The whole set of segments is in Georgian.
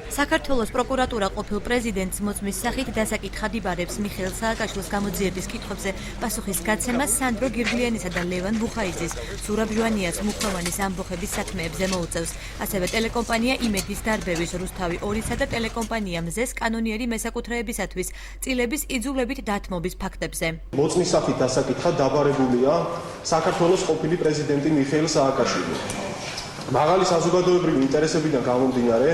საქართველოს პროკურატურა ყოფილ პრეზიდენტს მოწმის სახით დასაკითხად იბარებს მიხეილ სააკაშვილის გამოძიების კითხვებზე პასუხის გაცემას სანდრო გირგლიანისა და ლევან ბუხაიძის, ზურაბ ჟვანიას მუხროვანის ამბოხების საქმეებზე მოუწევს. ასევე ტელეკომპანია იმედის დარბევის, რუსთავი 2-სა და ტელეკომპანია მზეს კანონიერი მესაკუთრეებისათვის წილების იძულებით დათმობის ფაქტებზე. მოწმის სახით დასაკითხად დაბარებულია საქართველოს ყოფილი პრეზიდენტი მიხეილ სააკაშვილი. მაღალი საზოგადოებრივი ინტერესებიდან გამომდინარე,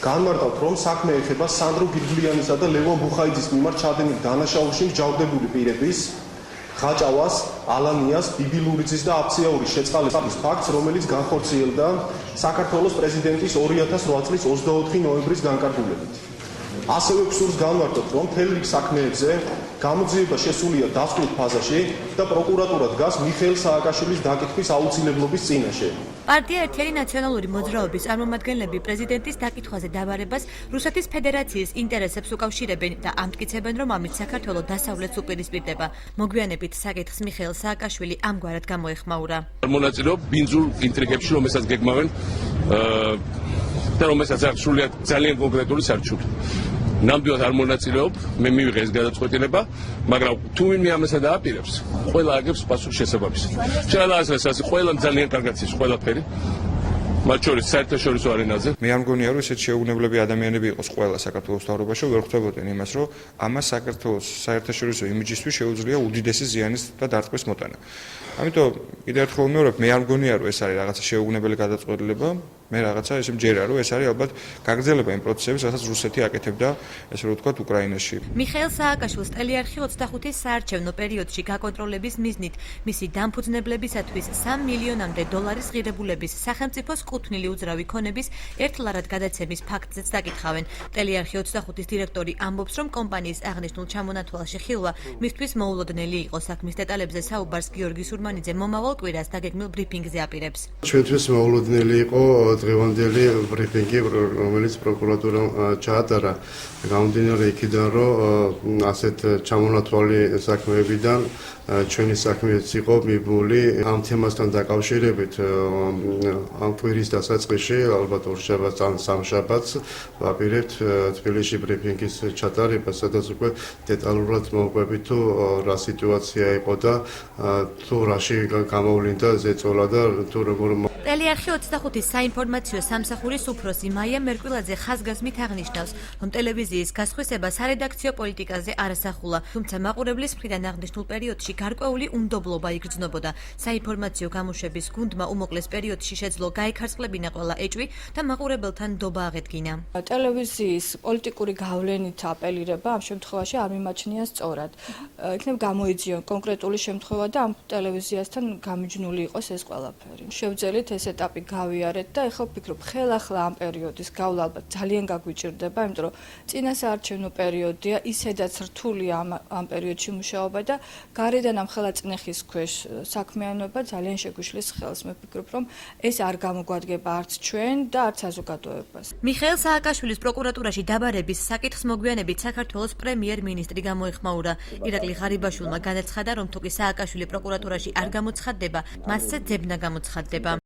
განმარტავთ, რომ საქმე ეხება სანდრო გირგლიანისა და ლევან ბუხაიძის მიმართ ჩადენილ დანაშაულში მსჯავრდებული პირების ხაჭავას, ალანიას, ბიბილურიძის და აფციაურის შეწყალების ფაქტს, რომელიც განხორციელდა საქართველოს პრეზიდენტის 2008 წლის 24 ნოემბრის განკარგულებით. ასევე გსურს განმარტოთ, რომ მთელ რიგ საქმეებზე გამოძიება შესულია დასკვნით ფაზაში და პროკურატურა დგას მიხეილ სააკაშვილის დაკითხვის აუცილებლობის წინაშე. პარტია ერთიანი ნაციონალური მოძრაობის წარმომადგენლები პრეზიდენტის დაკითხვაზე დაბარებას რუსეთის ფედერაციის ინტერესებს უკავშირებენ და ამტკიცებენ, რომ ამით საქართველო დასავლეთს უპირისპირდება. მოგვიანებით საკითხს მიხეილ სააკაშვილი ამგვარად გამოეხმაურა. მონაწილეობ ბინძურ ინტრიგებში, რომელსაც გეგმავენ და რომელსაც აქვს სრულიად ძალიან კონკრეტული სარჩული. ნამდვილად არ მონაწილეობ, მე მივიღე ეს გადაწყვეტილება, მაგრამ თუ ვინმე ამასა დააპირებს, ყველა აგებს პასუხს შესაბამისად. შეიძლება ყველა ძალიან კარგად ის ყველაფერი, მათ შორის საერთაშორისო არენაზე. მე არ მგონია, რომ ესეთ შეუგნებლები ადამიანები იყოს ყველა საქართველოს მთავრობაში, ვერ ხვდებოდნენ იმას, რომ ამას საქართველოს საერთაშორისო იმიჯისთვის შეუძლია უდიდესი ზიანის და დარტყმის მოტანა. ამიტომ კიდევ ერთხელ ვიმეორებ, მე არ მგონია, რომ ეს არის რაღაცა შეუგნებელი გადაწყვეტილება. მე რაღაცა ესე მჯერა, რომ ეს არის ალბათ გაგრძელება იმ პროცესების, რასაც რუსეთი აკეთებდა, ესე რომ ვთქვათ, უკრაინაში. მიხეილ სააკაშვილს ტელეარხი 25-ის საარჩევნო პერიოდში გაკონტროლების მიზნით მისი დამფუძნებლებისათვის 3 მილიონამდე დოლარის ღირებულების სახელმწიფოს კუთვნილი უძრავი ქონების ერთლარად გადაცემის ფაქტზეც დაკითხავენ. ტელეარხი 25-ის დირექტორი ამბობს, რომ კომპანიის აღნიშნულ ჩამონათვალში ხილვა მისთვის მოულოდნელი იყო. საქმის დეტალებზე საუბარს გიორგი სურმანიძე მომავალ კვირას დაგეგმილ ბრიფინგზე აპირებს. ჩვენთვის მოულოდნელი იყო დღევანდელი ბრიფინგი, რომელიც პროკურატურამ ჩაატარა, გამომდინარე იქიდან, რომ ასეთ ჩამონათვალი საქმეებიდან ჩვენი საქმეც იყო მიბმული ამ თემასთან დაკავშირებით. ამ კვირის დასაწყისში, ალბათ ორშაბათს ან სამშაბათს ვაპირებთ თბილისში ბრიფინგის ჩატარებას, სადაც უკვე დეტალურად მოვყვებით, თუ რა სიტუაცია იყო და თუ რაში გამოვლინდა ზეწოლა და თუ როგორ ტელეარხი 25-ის საინფორმაციო სამსახურის უფროსი მაია მერკვილაძე ხაზგასმით აღნიშნავს, რომ ტელევიზიის გასხვისება სარედაქციო პოლიტიკაზე არ ასახულა, თუმცა მაყურებლის მხრიდან აღნიშნულ პერიოდში გარკვეული უნდობლობა იგრძნობოდა. საინფორმაციო გამოშვების გუნდმა უმოკლეს პერიოდში შეძლო გაიქარწყლებინა ყველა ეჭვი და მაყურებელთან ნდობა აღედგინა. ტელევიზიის პოლიტიკური გავლენით აპელირება ამ შემთხვევაში არ მიმაჩნია სწორად. იქნებ გამოიძიონ კონკრეტული შემთხვევა და ამ ტელევიზიასთან გამიჯნული იყოს ეს ყველაფერი. შევძელით ეს ეტაპი გავიარეთ და ეხლა ვფიქრობ, ხელახლა ამ პერიოდის გავლა ალბათ ძალიან გაგვიჭირდება, იმიტომ რომ წინა საარჩევნო პერიოდია, ისედაც რთულია ამ პერიოდში მუშაობა და გარედან ამ ხელაწნეხის ქვეშ საქმიანობა ძალიან შეგვიშლის ხელს. მე ვფიქრობ, რომ ეს არ გამოგვადგება არც ჩვენ და არც საზოგადოებას. მიხეილ სააკაშვილის პროკურატურაში დაბარების საკითხს მოგვიანებით საქართველოს პრემიერ-მინისტრი გამოეხმაურა. ირაკლი ღარიბაშვილმა განაცხადა, რომ თუკი სააკაშვილი პროკურატურაში არ გამოცხადდება, მასზე ძებნა გამოცხადდება.